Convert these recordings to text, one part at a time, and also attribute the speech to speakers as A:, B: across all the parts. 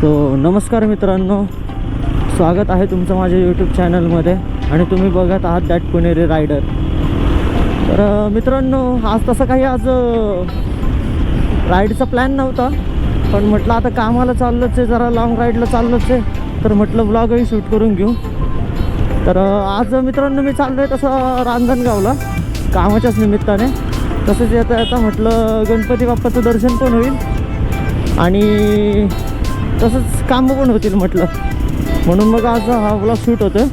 A: नमस्कार मित्रांनो, स्वागत आहे तुमचं माझ्या यूट्यूब चॅनलमध्ये आणि तुम्ही बघत आहात दॅट पुणेरी रायडर. तर मित्रांनो, आज तसं काही राईडचा प्लॅन नव्हता, पण म्हटलं आता कामाला चाललोच आहे, जरा लॉंग राईडला चाललोच आहे, तर म्हटलं व्लॉगही शूट करून घेऊ. तर आज मित्रांनो मी चाललो आहे तसं रांजणगावला कामाच्याच निमित्ताने. तसंच येता म्हटलं गणपती बाप्पाचं दर्शन पण होईल आणि तसंच कामं पण होतील म्हटलं, म्हणून मग आज हा व्लॉग शूट होतं.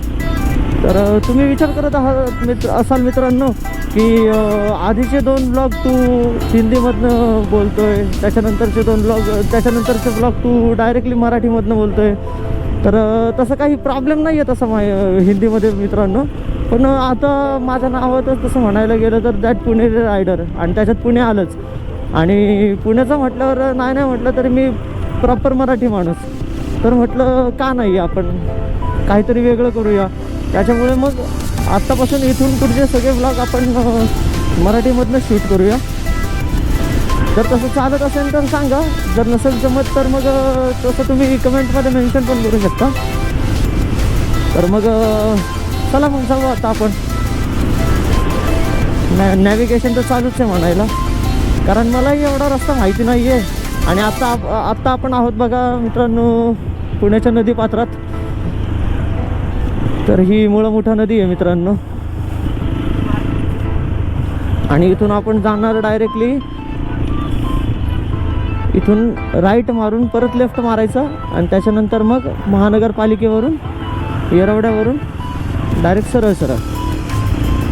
A: तर तुम्ही विचार करत आहात असाल मित्रांनो की आधीचे 2 व्लॉग तू हिंदीमधनं बोलतो आहे, त्याच्यानंतरचे 2 व्लॉग त्याच्यानंतरचे व्लॉग तू डायरेक्टली मराठीमधनं बोलतो आहे. तर तसं काही प्रॉब्लेम नाही आहे तसं हिंदीमध्ये मित्रांनो. पण आता माझ्या नावातच तसं म्हणायला गेलं तर दॅट पुणेरी रायडर, आणि त्याच्यात पुणे आलंच. आणि पुण्याचं म्हटल्यावर नाही म्हटलं तरी मी प्रॉपर मराठी माणूस, तर म्हटलं का नाही आपण काहीतरी वेगळं करूया. त्याच्यामुळे मग आत्तापासून इथून पुढचे सगळे व्लॉग आपण मराठीमधनं शूट करूया. जर तसं चालत असेल तर सांगा, जर नसेल जमत तर मग तसं तुम्ही कमेंटमध्ये मेन्शन पण करू शकता. तर मग चला मग जाऊ आता आपण. नॅव्हिगेशन तर चालूच आहे म्हणायला, कारण मलाही एवढा रस्ता माहिती नाही आहे. आणि आत्ता आपण आहोत बघा मित्रांनो पुण्याच्या नदीपात्रात. तर ही मुळामुठा नदी आहे मित्रांनो, आणि इथून आपण जाणार डायरेक्टली. इथून राईट मारून परत लेफ्ट मारायचं आणि त्याच्यानंतर मग महानगरपालिकेवरून येरवड्यावरून डायरेक्ट सरळ.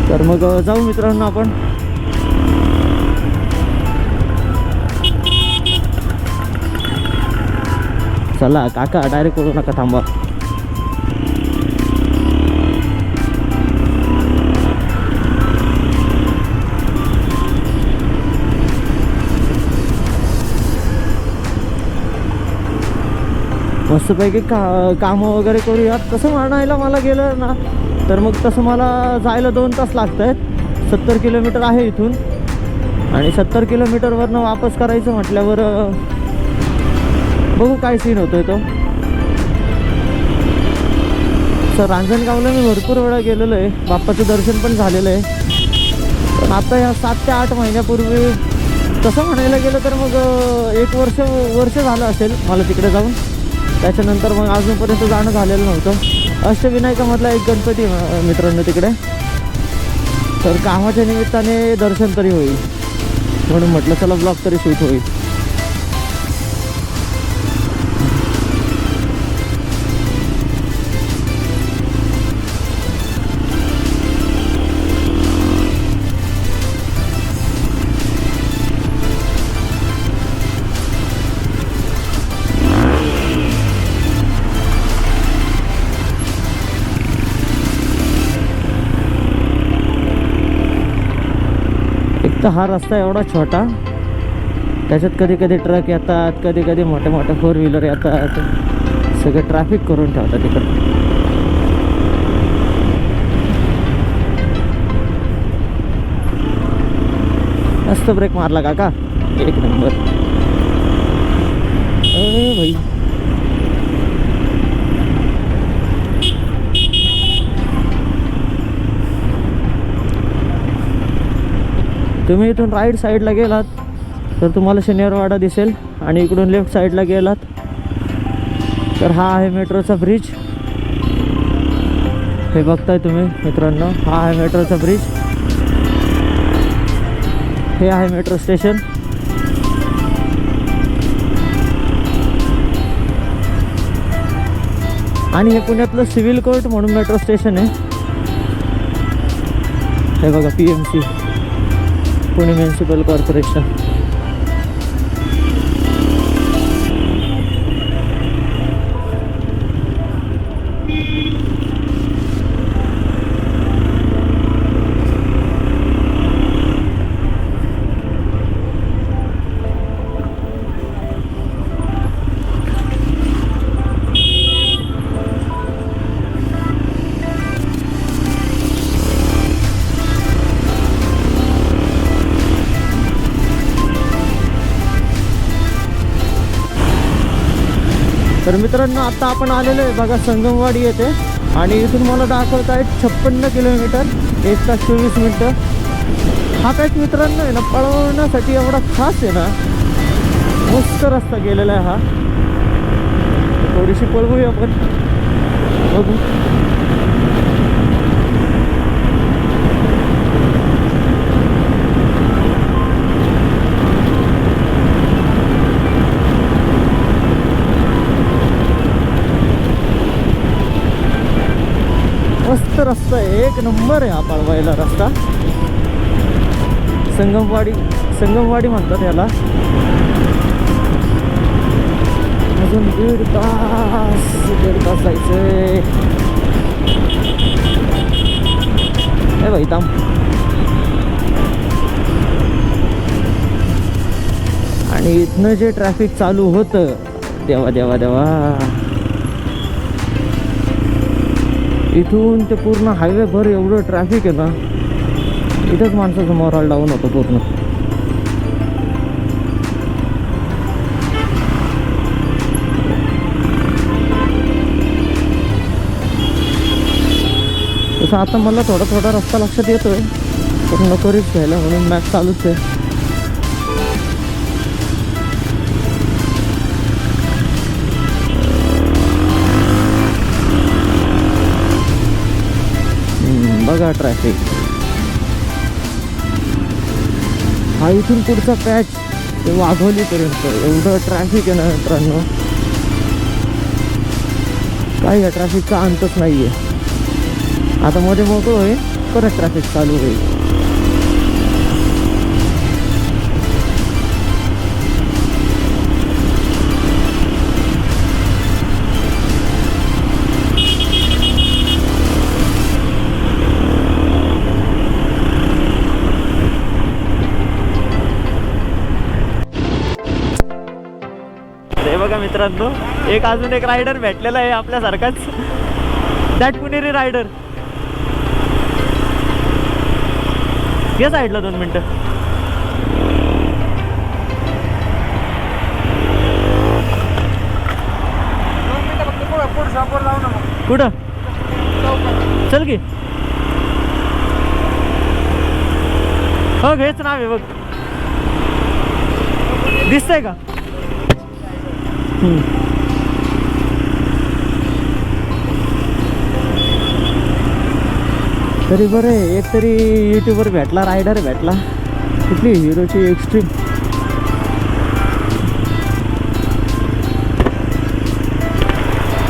A: तर मग जाऊ मित्रांनो आपण. चला काका, डायरेक्ट करू नका, थांबा. मस्तपैकी कामं वगैरे करूयात. तसं म्हणायला मला गेलं ना तर मग तसं मला जायला 2 तास लागत आहेत. 70 किलोमीटर आहे इथून, आणि 70 किलोमीटरवरनं वापस करायचं म्हटल्यावर बघू काय सीन होतोय तो. सर रांजणगावला मी भरपूर वेळा गेलेलो आहे, बाप्पाचं दर्शन पण झालेलं आहे. पण आता ह्या 7 ते 8 महिन्यापूर्वी तसं म्हणायला गेलं तर मग 1 वर्ष झालं असेल मला तिकडे जाऊन. त्याच्यानंतर मग अजूनपर्यंत जाणं झालेलं नव्हतं. अष्टविनायकामधला एक गणपती मित्रांनो तिकडे, तर कामाच्या निमित्ताने दर्शन तरी होईल म्हणून म्हटलं चला ब्लॉग तरी शूट होईल. हा रस्ता एवढा छोटा, त्याच्यात कधी कधी ट्रक येतात, कधी कधी मोठे मोठे 4 व्हीलर येतात, सगळं ट्रॅफिक करून ठेवतात तिकडं. मस्त ब्रेक मारला काका, 1 नंबर. अरे भाई, तुम्ही इथून राईट साईडला गेलात तर तुम्हाला शनिवारवाडा दिसेल, आणि इकडून लेफ्ट साईडला गेलात तर हा आहे मेट्रोचा ब्रिज. हे बघताय तुम्ही मित्रांनो, हा आहे मेट्रोचा ब्रिज. हे आहे मेट्रो स्टेशन. आणि हे पुण्यातलं सिव्हिल कोर्ट म्हणून मेट्रो स्टेशन आहे. हे बघा PMC, पुणे म्युनिसिपल कॉर्पोरेशन. तर मित्रांनो आता आपण आलेलो आहे बघा संगमवाडी येथे आणि इथून मला दाखवत आहे 56 किलोमीटर 1 तास 24 मिनटं. हा पॅच मित्रांनो आहे ना पळवण्यासाठी एवढा खास आहे ना, मस्त रस्ता गेलेला आहे हा. थोडीशी पळवूया आपण बघू. मस्त रस्ता आहे, एक नंबर आहे हा पळवायला रस्ता. संगमवाडी म्हणतात याला. अजून दीड तास जायचंय. हे भाई थांब. आणि इथनं जे ट्रॅफिक चालू होतं देवा देवा देवा, इथून ते पूर्ण हायवे भर एवढं ट्रॅफिक आहे ना, इथंच माणसाचं मॉरल डाऊन होतं पूर्ण. तसं आता मला थोडा रस्ता लक्षात येतोय, पण नको रिस्क घ्यायला म्हणून मॅच चालूच आहे. बघा ट्रॅफिक हा इथून पुढचा पॅच ते वाघोलीपर्यंत एवढं ट्रॅफिक आहे ना मित्रांनो, काय या ट्रॅफिकचा अंतच नाही आहे. आता मध्ये मोकळं होईल, परत ट्रॅफिक चालू होईल. बघा मित्रांनो, अजून एक रायडर भेटलेला आहे आपल्यासारखाच, दॅट पुणेरी रायडर. या साईडला 2 मिनिटं. कुठं चल की. हो हेच नाव आहे बघ, दिसतंय का? तरी बरं आहे, एक तरी यूट्यूबर भेटला, रायडर भेटला. कुठली हिरोची एक्स्ट्रीम.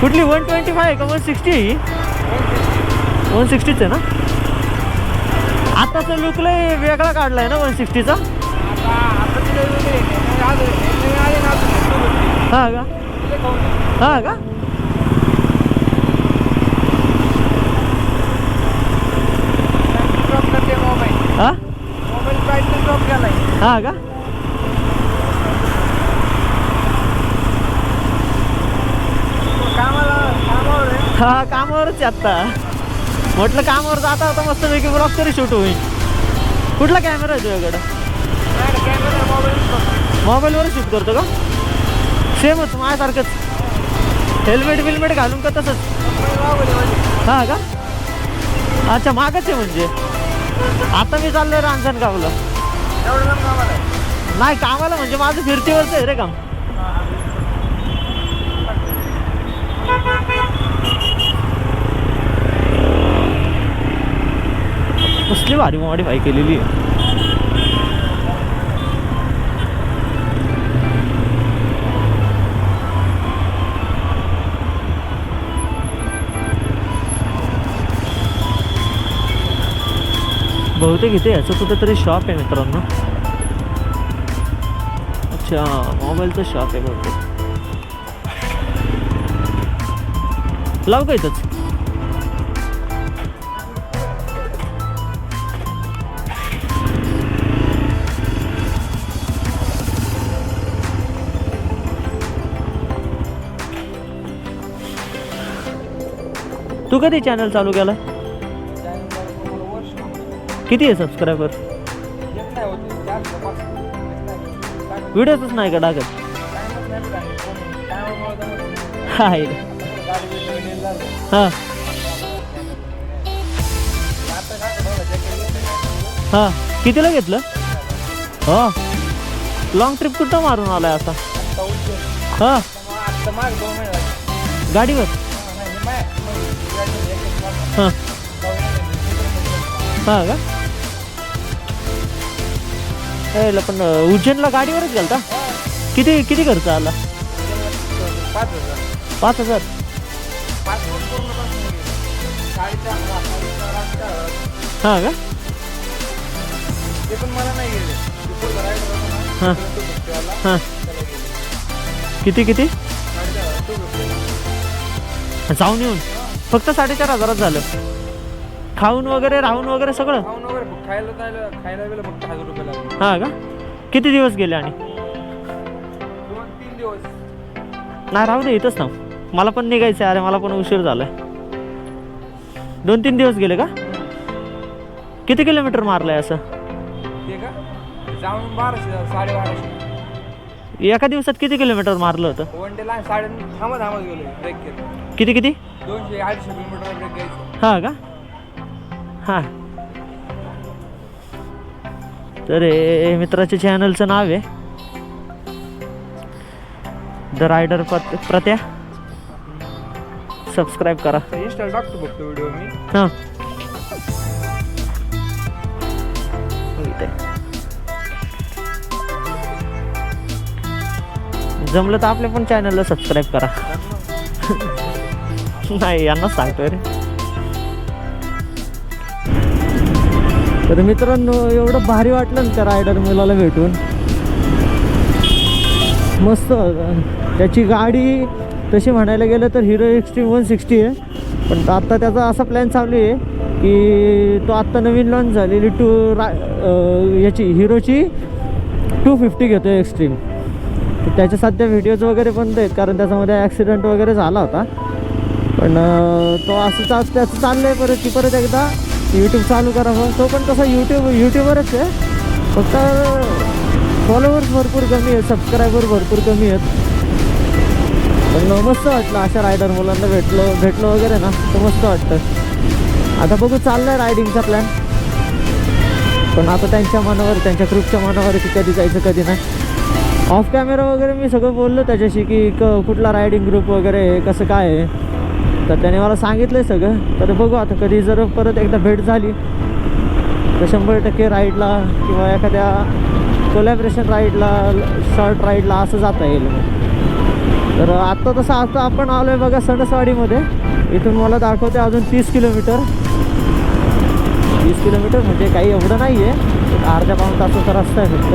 A: कुठली 125 आहे का 160? 160च आहे ना. आताचा लुक लय वेगळा काढलाय ना 160चा. हा का? हा का? हा हा का? हा कामावरच आत्ता. म्हटलं कामावर जाता होता मस्त पैकी ब्लॉग तरी शूट होईल. कुठला कॅमेरा आहे तुझ्याकडं? मोबाईलवर शूट करतो का? सेमच माझ्यासारखंच, हेल्मेट बिलमेट घालून का तसंच? हा का? अच्छा मागच आहे म्हणजे. आता मी चाललोय रांजणगावला. नाही कामाला म्हणजे माझं फिरतीवरच आहे रे काम. कसली भारी मोडी बाईक केलेली आहे. बहुतेक इथे याचं कुठेतरी शॉप आहे मित्रांनो. अच्छा मोबाईलचं शॉप आहे बहुतेक. लाव का इथंच? तू कधी चॅनल चालू केला? किती आहे सबस्क्रायबर? व्हिडिओच नाही का टाकत? आहे हां हां कितीला घेतलं हो लॉंग ट्रिप कुठं मारून आलाय आता हां गाडीवर हां हां का यायला पण उज्जैनला गाडीवरच गेलता किती किती खर्च आला 5,000 हां का हां हां किती किती जाऊन येऊन फक्त 4,500 झालं खाऊन वगैरे राहून वगैरे सगळं हां का किती दिवस गेले आणि
B: 2-3 दिवस
A: नाही राहू दे इथंच ना मला पण निघायचं आहे अरे मला पण उशीर झालाय 2-3 दिवस गेले का किती किलोमीटर मारलंय असं
B: ते का जाऊन 1200-1250
A: एका दिवसात किती किलोमीटर मारलं होतं
B: वन डेला थांबत गेलो ब्रेक केलं
A: किती किती
B: 200-250 किलोमीटर ब्रेक घ्यायचं
A: हां का हां तर हे मित्राच्या चॅनलचं नाव आहे द रायडर प्रत्या सबस्क्राईब करा
B: इंस्टाला टाकतो बघतो व्हिडिओ मी
A: हां जमलं तर आपल्या पण चॅनलला सबस्क्राईब करा नाही यांना सांगतोय रे तर मित्रांनो एवढं भारी वाटलं ना त्या रायडर मुलाला भेटून मस्त त्याची गाडी तशी म्हणायला गेलं तर हिरो एक्स्ट्रीम 160 आहे पण आता त्याचा असा प्लॅन चालू आहे की तो आत्ता नवीन लॉन्च झालेली याची हिरोची 250 घेतो एक्स्ट्रीम त्याचे सध्या व्हिडिओज वगैरे बंद आहेत कारण त्याच्यामध्ये ॲक्सिडेंट वगैरे झाला होता पण तो असं त्याचं चाललं आहे परत की परत एकदा यूट्यूब चालू करावं तो पण तसा यूट्यूबरच आहे फक्त फॉलोवर्स भरपूर कमी आहेत सबस्क्रायबर भरपूर कमी आहेत पण मस्त वाटलं अशा रायडर मुलांना भेटलो वगैरे ना तर मस्त वाटतं आता बघू चाललं आहे रायडिंगचा प्लॅन पण आता त्यांच्या मनावर त्यांच्या ग्रुपच्या मनावर की कधी जायचं कधी नाही ऑफ कॅमेरा वगैरे मी सगळं बोललो त्याच्याशी की कुठला रायडिंग ग्रुप वगैरे कसं काय आहे तर त्याने मला सांगितलं आहे सगळं तर बघू आता कधी जर परत एकदा भेट झाली तर 100% राईडला किंवा एखाद्या कोलॅबरेशन राईडला शॉर्ट राईडला असं जाता येईल तर आत्ता तसं आता आपण आलो आहे बघा सणसवाडीमध्ये इथून मला दाखवते अजून 30 किलोमीटर म्हणजे काही एवढं नाही आहे अर्ध्या पाऊण तासाचा रस्ता आहे फक्त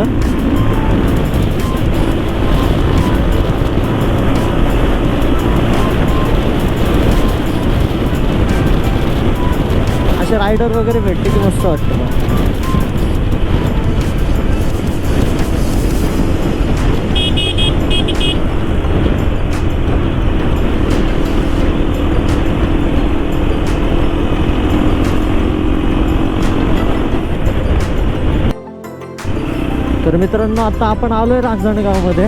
A: असे रायडर वगैरे भेटले की मस्त वाटतं तर मित्रांनो आता आपण आलो आहे रांजणगावमध्ये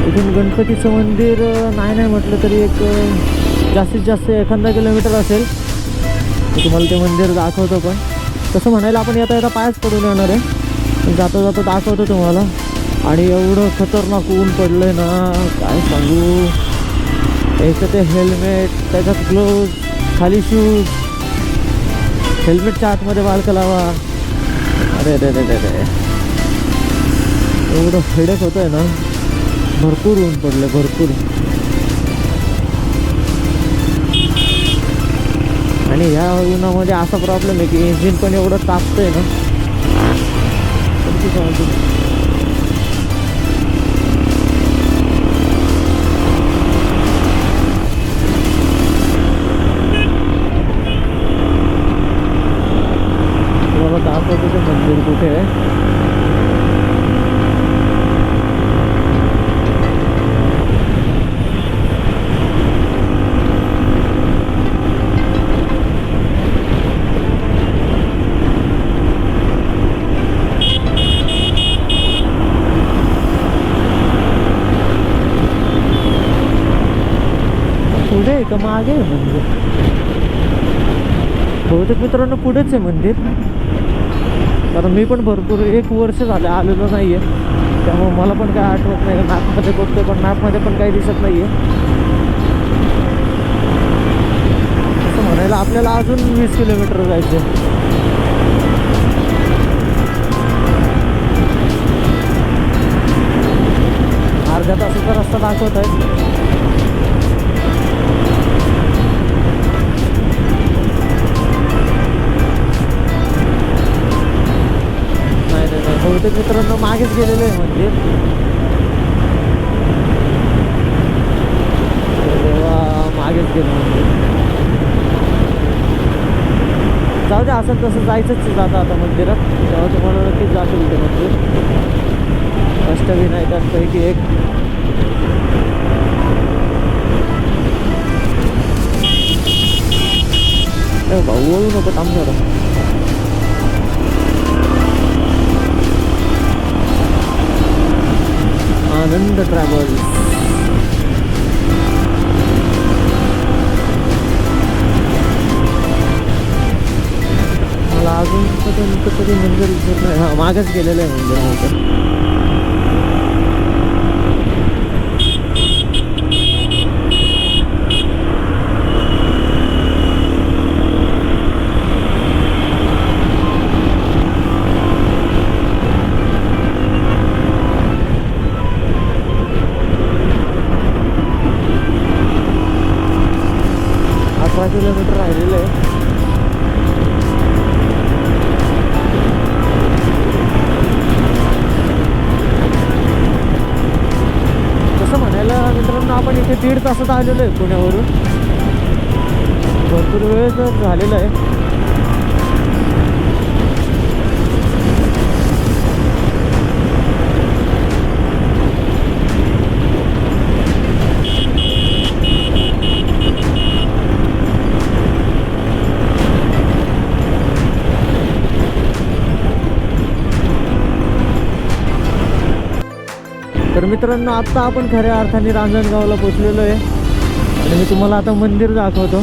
A: इथून गणपतीचं मंदिर नाही म्हटलं तरी एक जास्तीत जास्त 1 किलोमीटर असेल मी तुम्हाला ते मंदिर दाखवतो पण तसं म्हणायला आपण येता पायच पडून येणार आहे पण जाता जाता दाखवतो तुम्हाला आणि एवढं खतरनाक ऊन पडलं आहे ना काय सांगू याचं ते हेल्मेट त्याच्यात ग्लोव्ज खाली शूज हेल्मेटच्या आतमध्ये बाळकं लावा अरे एवढं हेडेक होतं आहे ना भरपूर ऊन पडलं भरपूर आणि ह्या उन्हामध्ये असा प्रॉब्लेम आहे की इंजिन पण एवढं तापतं आहे ना तुम्हाला दाखवतो ते मंदिर कुठे आहे आहे का मागे आहे मंदिर? बहुतेक मित्रांनो पुढेच आहे मंदिर. कारण मी पण भरपूर 1 वर्ष झालं आलेलो नाही आहे, त्यामुळे मला पण काय आठवत नाही. मॅपमध्ये बघतोय पण मॅपमध्ये पण काही दिसत नाही आहे. असं म्हणायला आपल्याला अजून 20 किलोमीटर जायचं. अर्ध्या तासाचा रस्ता दाखवत आहे. बहुतेक मित्रांनो मागेच गेलेलं आहे मंदिर. तेव्हा मागेच गेलं मंदिर. जाऊ दे, असं तसं जायचंच जातं आता मंदिरात. तेव्हा तुम्हाला नक्कीच जातं इथे मंदिर. अष्टविनायकांपैकी एक. भाऊ वळू नको, थांब जरा. आनंद ट्रॅव्हल्स. मला अजून कधी मंदिर दिसत नाही. हा, मागच गेलेलं आहे मंदिर नंतर. किलोमीटर राहिलेलं आहे. तसं म्हणायला मित्रांनो आपण इथे 1.5 तासात आलेलो आहे पुण्यावरून. भरपूर वेळ तर झालेला आहे. तर मित्रांनो आत्ता आपण खऱ्या अर्थाने रांजणगावला पोचलेलो आहे आणि मी तुम्हाला आता मंदिर दाखवतो.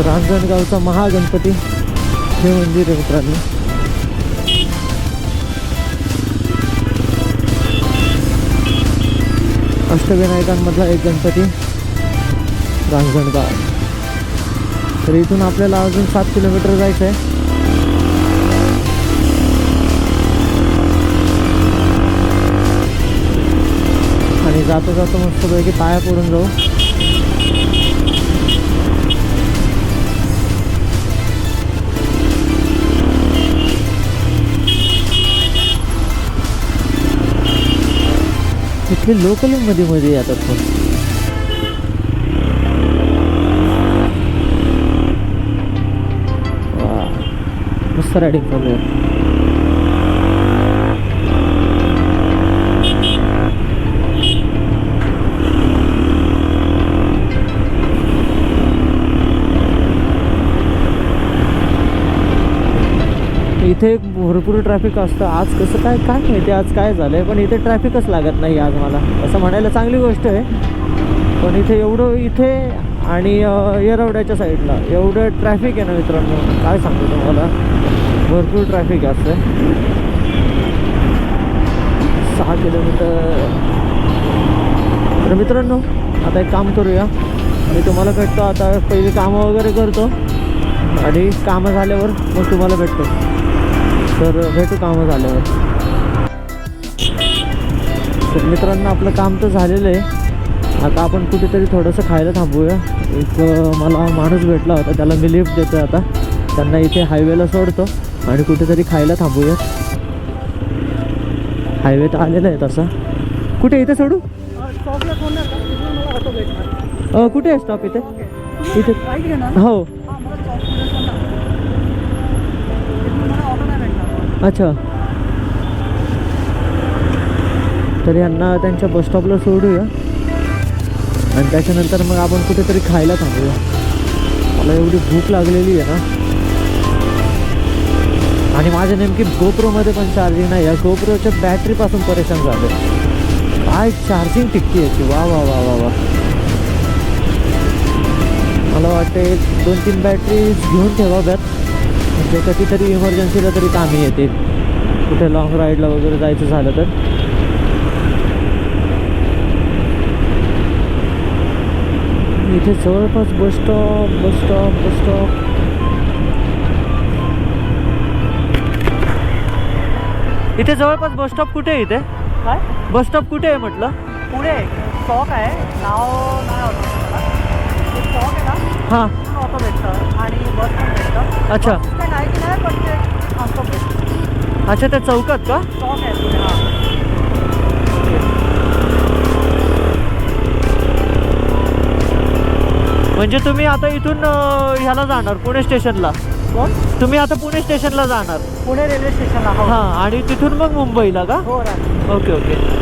A: रांजणगावचा महागणपती हे मंदिर आहे मित्रांनो. अष्टविनायकांमधला एक गणपती रांजणगाव. तर इथून आपल्याला अजून 7 किलोमीटर जायचं आहे. आणि जातो जातो मस्तपैकी पाया पडून जाऊ. इथले लोकल मध्ये येतात पण. वा, मस्त रायडिंग चालू आहे. इथे भरपूर ट्रॅफिक असतं. आज कसं काय माहिती आज काय झालं आहे, पण इथे ट्रॅफिकच लागत नाही आज मला. असं म्हणायला चांगली गोष्ट आहे, पण इथे एवढं इथे आणि येरवड्याच्या साईडला एवढं ट्रॅफिक आहे ना मित्रांनो, काय सांगतो तुम्हाला. भरपूर ट्रॅफिक असतं. 6 किलोमीटर. तर मित्रांनो आता एक काम करूया, मी तुम्हाला भेटतो आता. पहिले कामं वगैरे करतो आणि कामं झाल्यावर मग तुम्हाला भेटतो. तर भेटू कामं झाल्यावर. तर मित्रांनो आपलं काम तर झालेलं आहे. आता आपण कुठेतरी थोडंसं खायला थांबूया. एक मला माणूस भेटला होता, त्याला मी लिफ्ट देतो आता. त्यांना इथे हायवेला सोडतो आणि कुठेतरी खायला थांबूया. हायवे तर आलेला आहे तसा. कुठे इथे सोडू? कुठे आहे स्टॉप? इथे इथे हो. अच्छा, तर यांना त्यांच्या बसस्टॉपला सोडूया आणि त्याच्यानंतर मग आपण कुठेतरी खायला थांबूया. मला एवढी भूक लागलेली आहे ना. आणि माझ्या नेमकी गोप्रोमध्ये पण चार्जिंग नाही. या गोप्रोच्या बॅटरीपासून परेशान झालं. काय चार्जिंग टिक्की आहे, वा वा वा वा वा. मला वाटते 2-3 बॅटरीज घेऊन ठेवाव्यात, म्हणजे कधीतरी इमर्जन्सीला तरी कामी येतील, कुठे लॉंग राईडला वगैरे जायचं झालं तर. इथे जवळपास बस स्टॉप. इथे जवळपास बस स्टॉप कुठे आहे? इथे
C: काय
A: बस स्टॉप कुठे आहे म्हटलं?
C: पुढे चौक आहे, नाव नाही होतं एक चौक आहे ना,
A: हां,
C: ऑटो भेटतं आणि बस पण भेटतं.
A: अच्छा
C: बस स्टँड आहे की नाही पण ते थांबतो भेटतं.
A: अच्छा, त्या चौकात का?
C: चौक आहे पुढे. हां
A: म्हणजे तुम्ही आता इथून ह्याला जाणार पुणे स्टेशनला?
C: कोण?
A: तुम्ही आता पुणे स्टेशनला जाणार?
C: पुणे रेल्वे स्टेशनला. हो
A: हां, आणि तिथून मग मुंबईला का?
C: हो राईट.
A: Okay okay.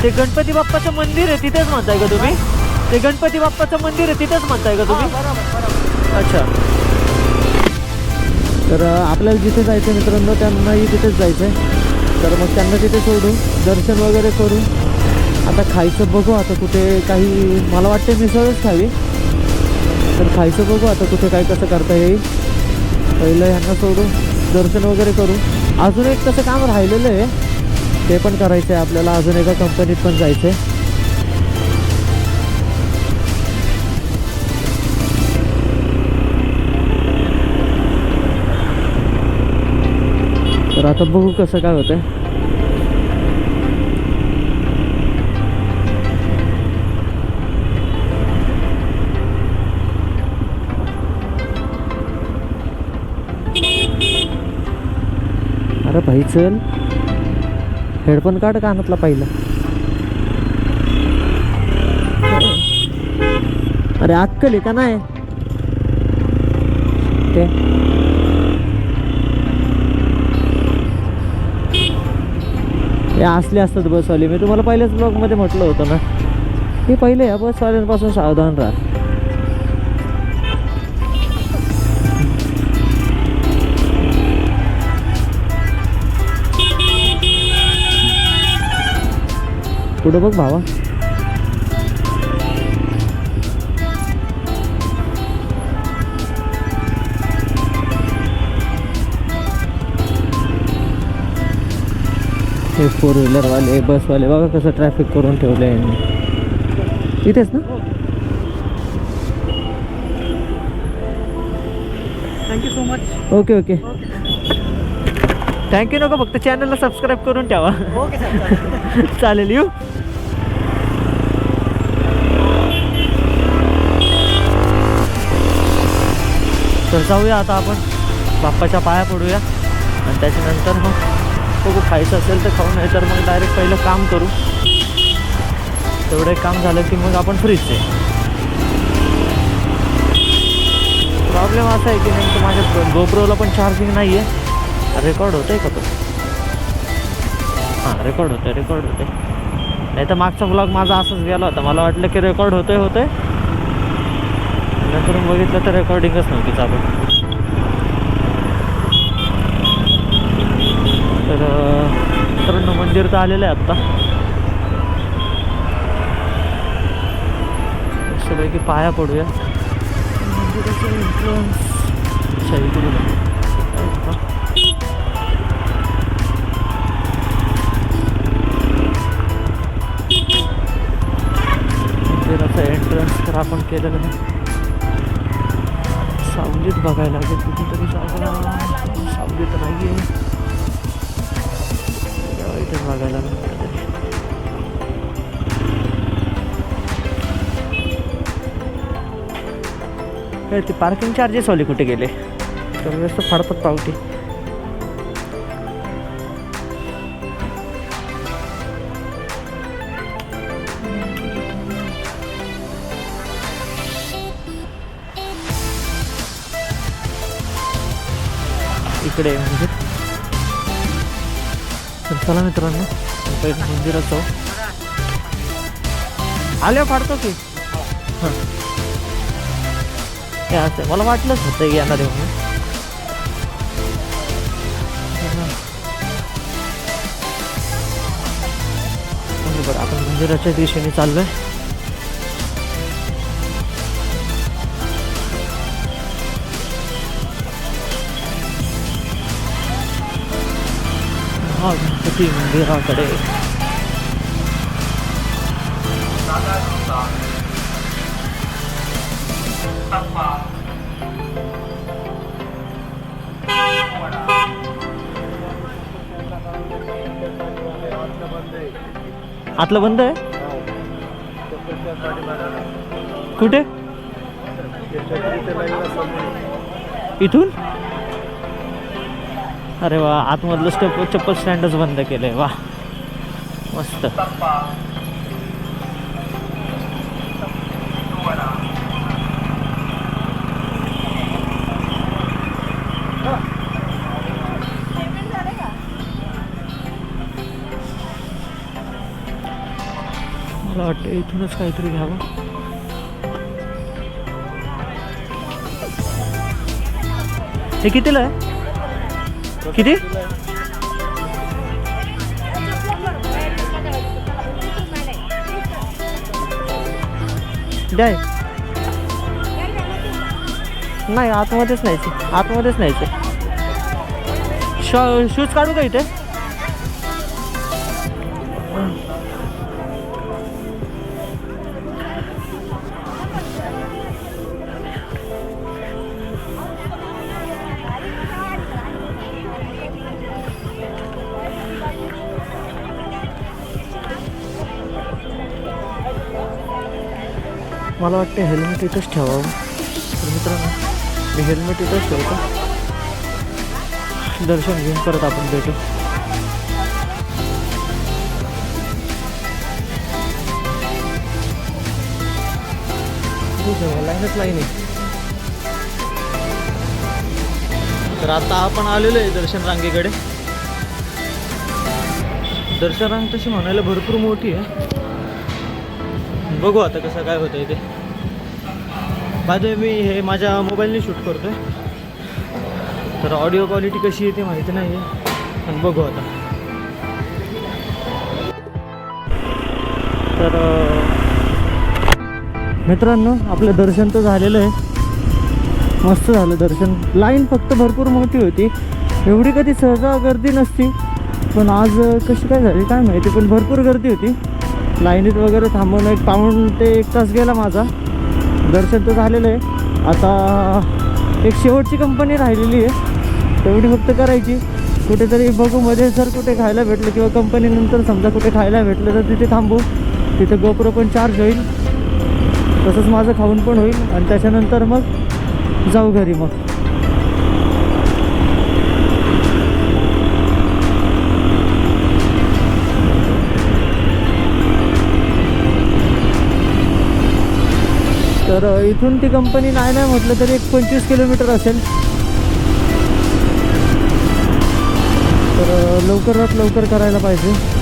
A: ते गणपती बाप्पाचं मंदिर आहे तिथेच म्हणताय का तुम्ही? ते गणपती बाप्पाचं मंदिर आहे तिथेच म्हणताय का तुम्ही?
C: बरोबर.
A: अच्छा. तर आपल्याला जिथे जायचं मित्रांनो त्यांनाही तिथेच जायचं आहे, तर मग त्यांना तिथे सोडू, दर्शन वगैरे करू. आता खायचं बघू, आता कुठे काही मला वाटते मिसळच खावी, तर खायचं बघू आता कुठे काय कसं करता येईल. पहिलं ह्यांना सोडू, दर्शन वगैरे करू. अजून एक तसं काम राहिलेलं आहे, ते पण करायचं आहे आपल्याला. अजून एका कंपनीत पण जायचं आहे. तर आता बघू कसं काय होतंय. अरे भाई चल, हेडफोन काढ कानातला पहिला. अरे अक्कल आहे का नाही ते? हे असले असतात बसवाले. मी तुम्हाला पहिल्याच ब्लॉगमध्ये म्हटलं होतं ना, हे पहिले या बसवाल्यांपासून सावधान राहा. पुढे बघ भावा. हे 4 व्हीलरवाले बसवाले बघा कसं ट्रॅफिक करून ठेवलं आहे यांनी. इथेच ना?
C: Thank you so much.
A: Okay okay. Thank you नको, फक्त चॅनलला सबस्क्राईब करून ठेवा.
C: Okay sir.
A: चालेल. येऊ. तर जाऊया आता आपण बाप्पाच्या पाया पडूया, आणि त्याच्यानंतर मग बघू खायचं असेल तर खाऊ, नाही तर मग डायरेक्ट पहिलं काम करू. तेवढं एक काम झालं की मग आपण फ्रीच आहे. प्रॉब्लेम असा आहे की नेमकं माझ्या गोप्रोला पण चार्जिंग नाही आहे. रेकॉर्ड होतं आहे का तो? हां, रेकॉर्ड होतं आहे. नाही तर मागचा ब्लॉग माझा असंच गेला होता, मला वाटलं की रेकॉर्ड होतोय, नंतर बघितलं तर रेकॉर्डिंगच नव्हती चालू. तर मित्रांनो मंदिर तर आलेलं आहे आत्ता. सगळं पाया पडूया. मंदिराचं एंट्रन्स मंदिराचा एंट्रन्स तर आपण केलेलं आहे. सावलीत बघायला लागेल कुठेतरी जागा. सावलीत नाही आहे, इथेच बघायला लागेल. काय ते पार्किंग चार्जेस वाले कुठे गेले? तर व्यस्त फाडतात पावटी. इकडे आहे मंदिर. तर चला मित्रांनो पहिले मंदिरात जाऊ. आल्या फाडतो की हां हे असं मला वाटलंच होतं येणार आहे म्हणून. बरं आपण मंदिराच्या दिशेने चाललोय. हा गणपती मंदिराकडे. आतलं बंद आहे कुठे इथून. अरे वा आतमधलं चप्पल स्टँडच बंद केलंय. वा मस्त. मला वाटतं इथूनच काहीतरी घ्यावं. हे कितीला आहे किती. द्या नाही आतमध्येच न्यायचे आतमध्येच न्यायचे. शूज काढू का इथे. मला वाटतं हेल्मेट इथंच ठेवावं. तर मित्रांनो मी हेल्मेट इथंच ठेवतो. दर्शन घेऊन परत आपण भेटू. लाईनच लाईन आहे. तर आता आपण आलेलो आहे दर्शन रांगेकडे. दर्शन रांग तशी म्हणायला भरपूर मोठी आहे. बघू आता कसं काय होतं ते. माझे मी हे माझ्या मोबाईलने शूट करतोय तर ऑडिओ क्वालिटी कशी येते माहिती नाही आहे पण बघू आता. तर मित्रांनो आपलं दर्शन तर झालेलं आहे. मस्त झालं दर्शन. लाईन फक्त भरपूर मोठी होती. एवढी कधी सहसा गर्दी नसती पण आज कशी काय झाली काय माहिती पण भरपूर गर्दी होती. लाईनीत वगैरे थांबवणं एक पाऊण ते 1 तास गेला माझा. दर्शन तर झालेलं आहे. आता एक शेवटची कंपनी राहिलेली आहे तेवढी फक्त करायची. कुठेतरी बघू मध्ये जर कुठे खायला भेटलं किंवा कंपनीनंतर समजा कुठे खायला भेटलं तर तिथे थांबू. तिथे गोप्रो पण चार्ज होईल तसंच माझं खाऊन पण होईल आणि त्याच्यानंतर मग जाऊ घरी. मग तर इथून ती कंपनी नाही म्हटलं तरी एक 25 किलोमीटर असेल. तर लवकरात लवकर करायला पाहिजे.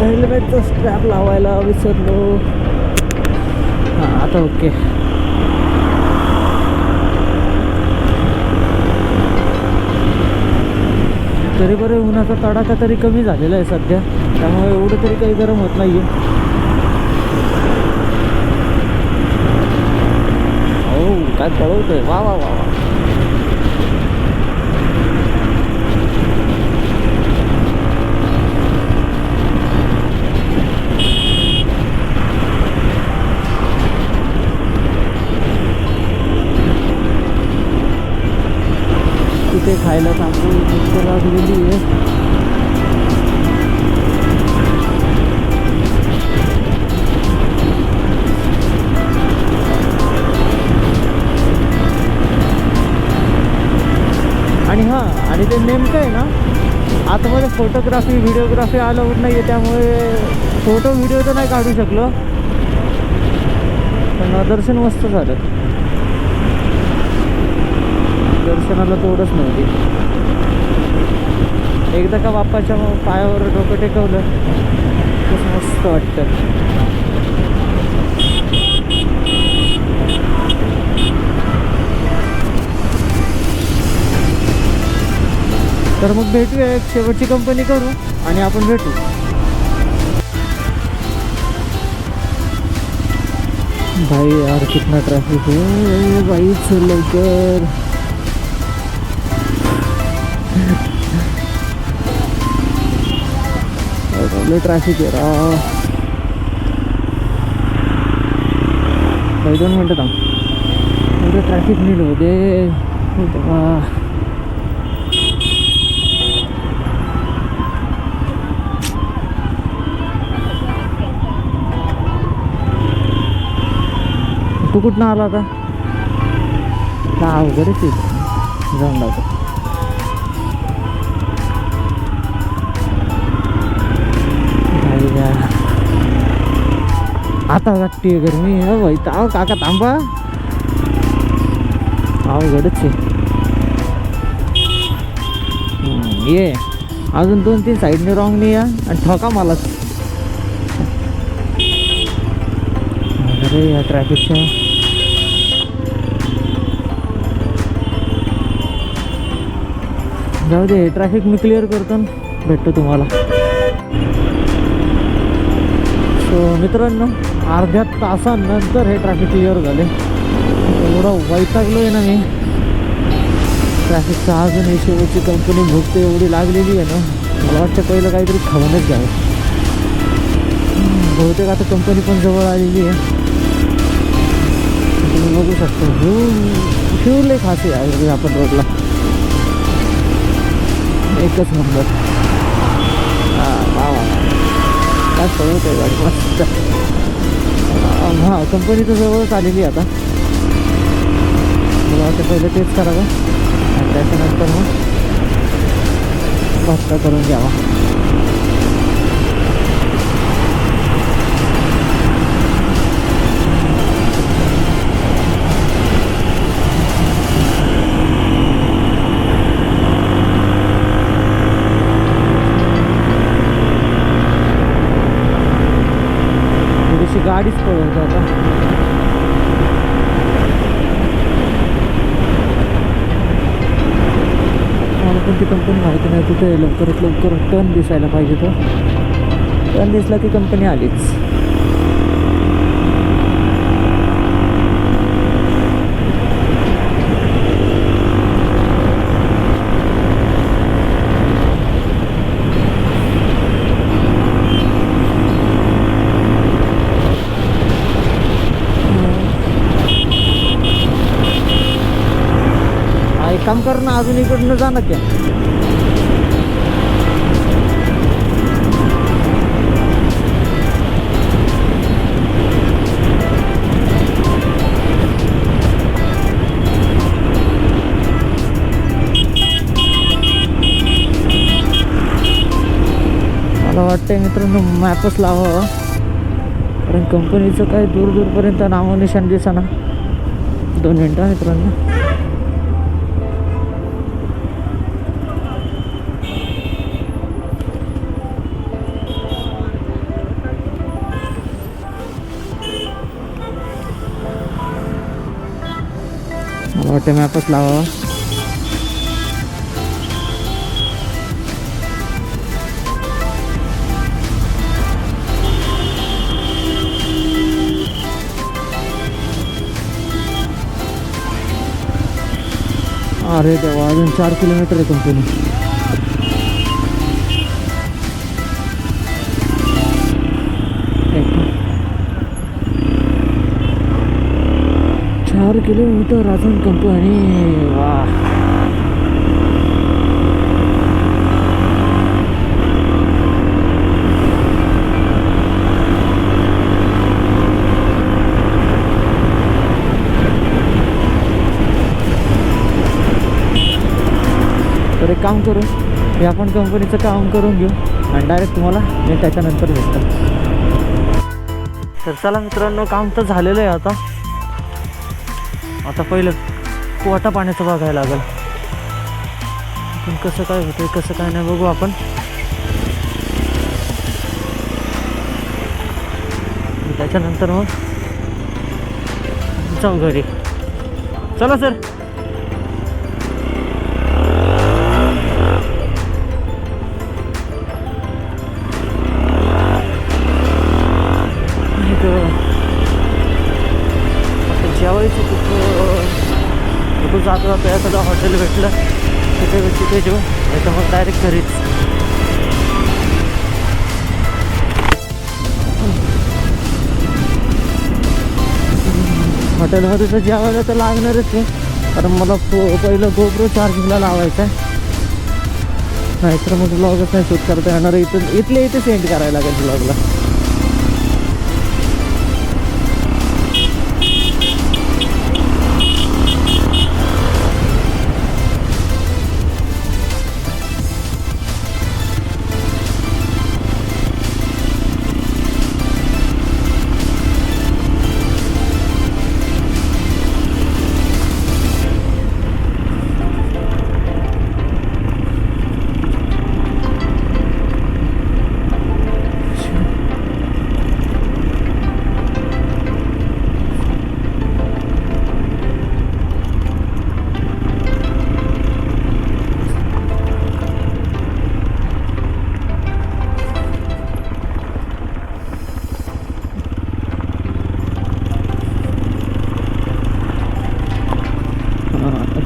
A: हेल्मेटचा स्ट्रॅप लावायला विसरलो. हां आता ओके. तरी बरं उन्हाचा तडाखा तरी कमी झालेला आहे सध्या त्यामुळे एवढं तरी काही गरम होत नाही आहे. हो काय पळवतोय. वा वा वा वा. कुठे खायला थांबू भूक लागलेली आहे. आणि हां, आणि ते नेमकं आहे ना, आतमध्ये फोटोग्राफी व्हिडिओग्राफी अलाउड नाही आहे, त्यामुळे फोटो व्हिडिओ तर नाही काढू शकलो, पण दर्शन मस्त झालं. दर्शनाला तोडच नव्हती. एकदा का बाप्पाच्या पायावर डोकं टेकवलं तसं मस्त वाटतं. तर मग भेटूया, एक शेवटची कंपनी करू आणि आपण भेटू. भाई यार कितना ट्रॅफिक है भाई, चल लवकर. ट्रॅफिक आहे रा भाई. 2 मिनटं थांब, एवढं ट्रॅफिक नीट होऊ दे. तू कुठनं आला आता? का अवघडच आहे जाऊन लागतो. आता वाटते गरमी. हो भाई ताव काका थांबा, अवघडच आहे. ये अजून 2-3 साईडने रॉंग नाही या आणि ठोका मलाच. अरे या ट्रॅफिकच्या जाऊ दे, ट्रॅफिक मी क्लिअर करतो, भेटतो तुम्हाला. सो मित्रांनो, अर्ध्या तासानंतर हे ट्रॅफिक क्लिअर झाले. एवढं वैतागलो आहे ना मी ट्रॅफिकचा. अजून शेवटची कंपनी भुकते एवढी लागलेली आहे ना, मला वाटतं पहिलं काहीतरी खाऊनच घ्यावं. बहुतेक आता कंपनी पण जवळ आलेली आहे. तुम्ही बघू शकता फ्यूल एक खास आहे आपण रोडला, एकच नंबर. काय पळवत आहे गाडी मस्त. हां, कंपनी तर जवळच आलेली आता. मला वाटतं पहिलं तेच करावं आणि त्याच्यानंतर मग भत्ता करून घ्यावा. गाडीच पळवतो आता. मला पण ती कंपनी माहिती नाही कुठे. लवकरात लवकर टर्न दिसायला पाहिजे. तो टर्न दिसला की कंपनी आलीच. काम कर ना, अजून इकडनं जा ना. क्या मला वाटतंय मित्रांनो मॅपच लावावा, कारण कंपनीचं काय दूर दूरपर्यंत नामोनिशाण दिसेना. 2 मिनटं मित्रांनो. मला वाटतं मॅपच लावावा. अरे देवा, अजून 4 किलोमीटर आहे कंपनी. किलोमीटर अजून कंपनी. वा, तर एक काम करू, हे आपण कंपनीचं काम करून घेऊ आणि डायरेक्ट तुम्हाला मी त्याच्यानंतर भेटतो. तर चला मित्रांनो, काम तर झालेलं आहे. आता पहिलं पोटा पाण्याचं बघायला लागेल. पण कसं काय होतं कसं काय नाही बघू आपण. त्याच्यानंतर मग जाऊ घरी. चला सर. जेवायचं कुठं जाता जाता एखादं हॉटेल भेटलं तिथे जेऊ, नाही तर मग डायरेक्ट घरीच. हॉटेलमध्ये तर जेवायला तर लागणारच आहे, कारण मला पहिलं GoPro चार्जिंगला लावायचं आहे, नाहीतर मग ब्लॉगच नाही शूट करता येणार. इथले इथे सेंड करायला लागेल ब्लॉगला.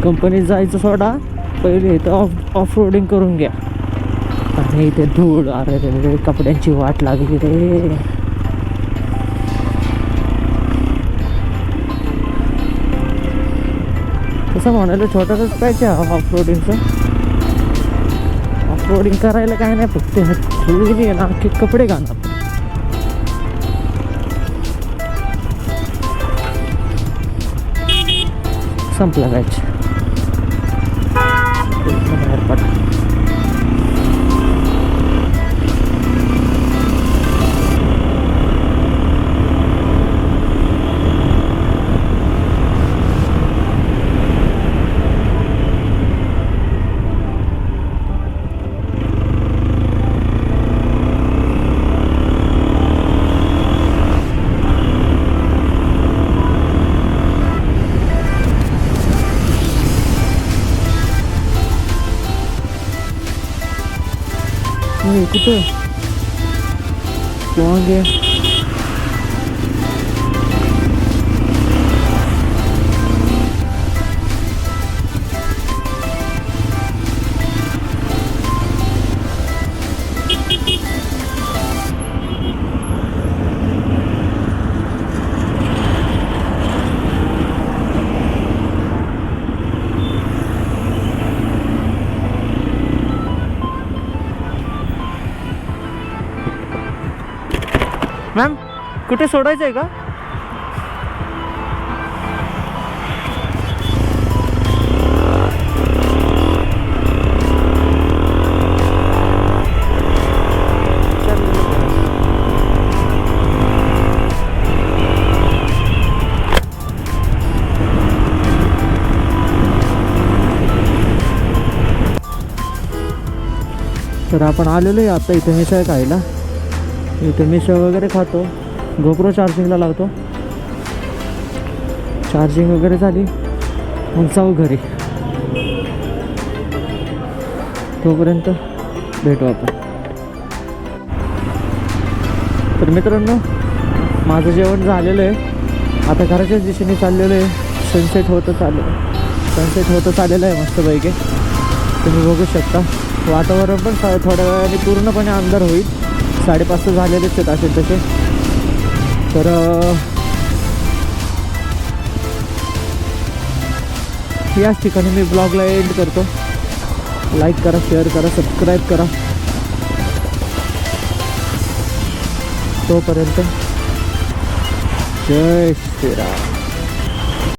A: कंपनीत जायचं सोडा, पहिले इथं ऑफ रोडिंग करून घ्या. आणि इथे धूळ, अरे रे कपड्यांची वाट लागली रे. तसं म्हणायला छोटासाच पाहिजे ऑफ रोडिंगचं. ऑफ रोडिंग करायला काय नाही, फक्त धूळ ना की कपडे घालणार. संपला जायचं. कुठं वांगे मॅम कुठे सोडायचं आहे का? तर आपण आलेलो आहे आता इथे मिसळ खायला. इथे मिसळ वगैरे खातो, GoPro चार्जिंगला लावतो. चार्जिंग वगैरे झाली मग जाऊ घरी. तोपर्यंत भेटू आपण. तर मित्रांनो, माझं जेवण झालेलं आहे. आता घराच्याच दिशेने चाललेलं आहे. सनसेट होतं चाललेलं आहे मस्तपैकी. तुम्ही बघू शकता. वातावरण पण थोड्या वेळाने पूर्णपणे अंधार होईल. 5:30 झालेलेच आहेत असे तसे. तर याच ठिकाणी मी ब्लॉगला एंड करतो. लाईक करा, शेअर करा, सबस्क्राईब करा. तोपर्यंत जय श्रीराम.